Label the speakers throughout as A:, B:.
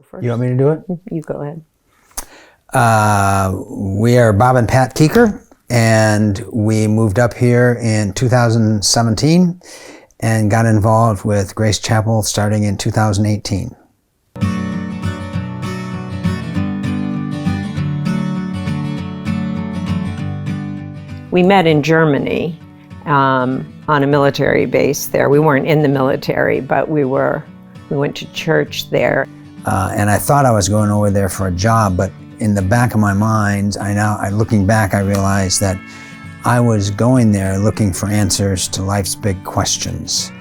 A: First. You want me to do it?
B: You go ahead.
A: We are Bob and Pat Keeker, and we moved up here in 2017 and got involved with Grace Chapel starting in 2018.
B: We met in Germany on a military base there. We weren't in the military, but we went to church there.
A: And I thought I was going over there for a job, but in the back of my mind, looking back, I realized that I was going there looking for answers to life's big questions.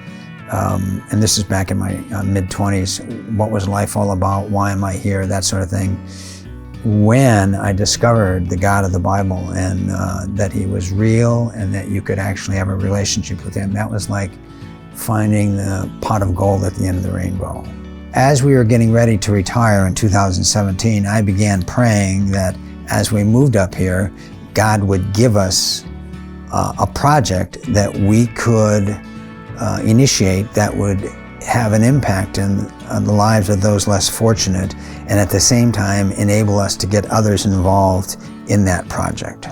A: And this is back in my mid-20s. What was life all about? Why am I here? That sort of thing. When I discovered the God of the Bible and that He was real and that you could actually have a relationship with Him, that was like finding the pot of gold at the end of the rainbow. As we were getting ready to retire in 2017, I began praying that as we moved up here, God would give us a project that we could initiate that would have an impact on the lives of those less fortunate, and at the same time enable us to get others involved in that project.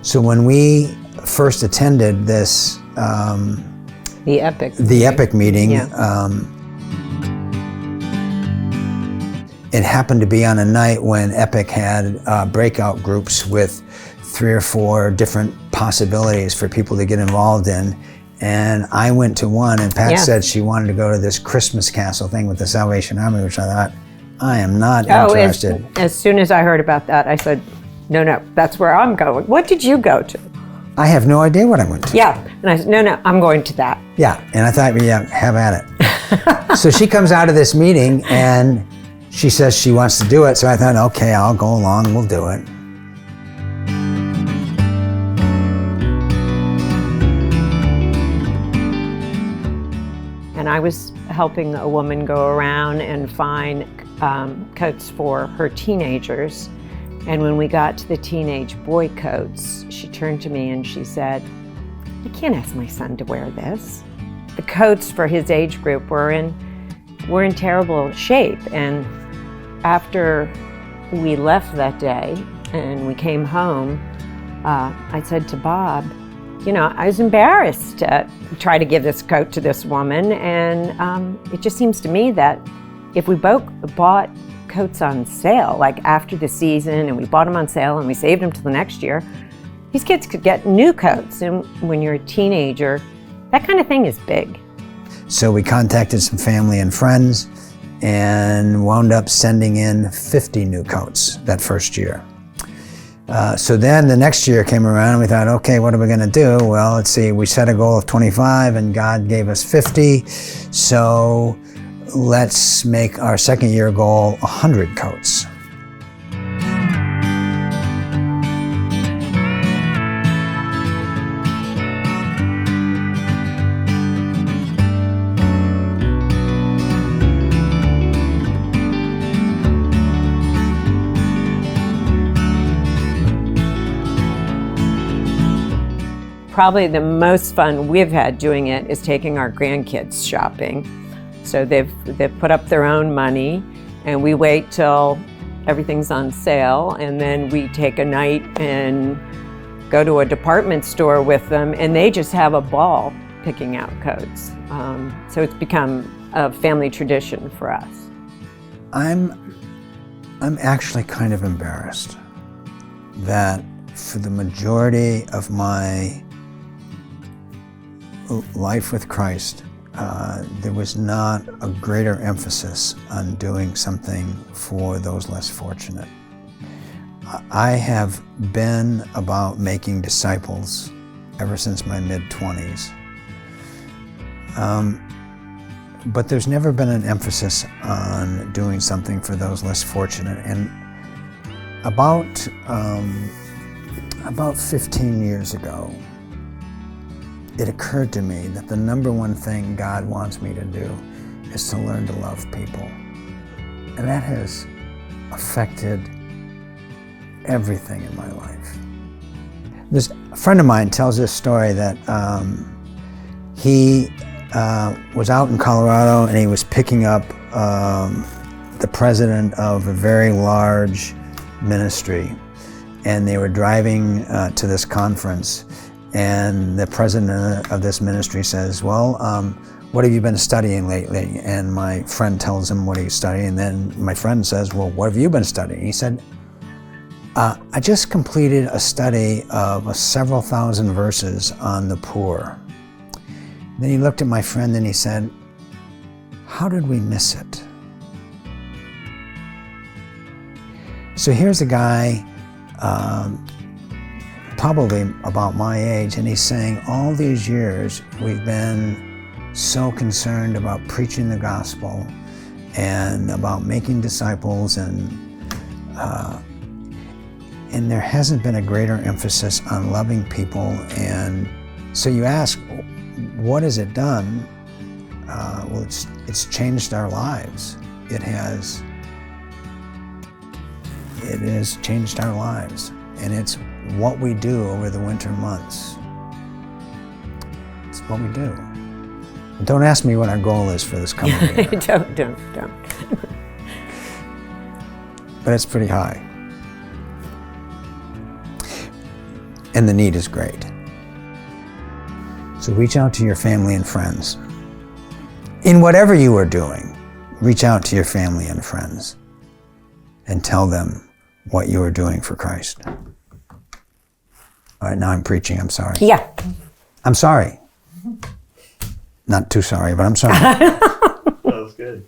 A: So when we first attended this
B: the Epic
A: meeting,
B: yeah.
A: It happened to be on a night when Epic had breakout groups with 3 or 4 different possibilities for people to get involved in. And I went to one, and Pat said she wanted to go to this Christmas Castle thing with the Salvation Army, which I thought, I am not interested.
B: As soon as I heard about that, I said, no, that's where I'm going. What did you go to?
A: I have no idea what I went to.
B: Yeah, and I said, no, I'm going to that.
A: Yeah, and I thought, yeah, have at it. So she comes out of this meeting, and she says she wants to do it, so I thought, okay, I'll go along, we'll do it.
B: And I was helping a woman go around and find coats for her teenagers. And when we got to the teenage boy coats, she turned to me and she said, I can't ask my son to wear this. The coats for his age group were in terrible shape. And after we left that day and we came home, I said to Bob, I was embarrassed to try to give this coat to this woman, and it just seems to me that if we both bought coats on sale, like after the season, and we bought them on sale and we saved them till the next year, these kids could get new coats. And when you're a teenager, that kind of thing is big.
A: So we contacted some family and friends and wound up sending in 50 new coats that first year. So then the next year came around and we thought, okay, what are we going to do? Well, let's see, we set a goal of 25 and God gave us 50. So let's make our second year goal 100 coats.
B: Probably the most fun we've had doing it is taking our grandkids shopping. So they've put up their own money, and we wait till everything's on sale, and then we take a night and go to a department store with them, and they just have a ball picking out coats. So it's become a family tradition for us.
A: I'm actually kind of embarrassed that for the majority of my life with Christ, there was not a greater emphasis on doing something for those less fortunate. I have been about making disciples ever since my mid-20s. But there's never been an emphasis on doing something for those less fortunate. And about 15 years ago, it occurred to me that the number one thing God wants me to do is to learn to love people. And that has affected everything in my life. A friend of mine tells this story that he was out in Colorado and he was picking up the president of a very large ministry, and they were driving to this conference, and the president of this ministry says, well, what have you been studying lately? And my friend tells him what he's studying, and then my friend says, well, what have you been studying? He said, I just completed a study of several thousand verses on the poor. Then he looked at my friend and he said, how did we miss it? So here's a guy, probably about my age, and he's saying, all these years we've been so concerned about preaching the gospel and about making disciples, and there hasn't been a greater emphasis on loving people. And so you ask, what has it done? Well, it's changed our lives. It has changed our lives, and it's what we do over the winter months. It's what we do. Don't ask me what our goal is for this coming year.
B: Don't.
A: But it's pretty high. And the need is great. So reach out to your family and friends. In whatever you are doing, reach out to your family and friends and tell them what you are doing for Christ. All right, now I'm preaching, I'm sorry.
B: Yeah.
A: I'm sorry. Not too sorry, but I'm sorry.
C: That was good.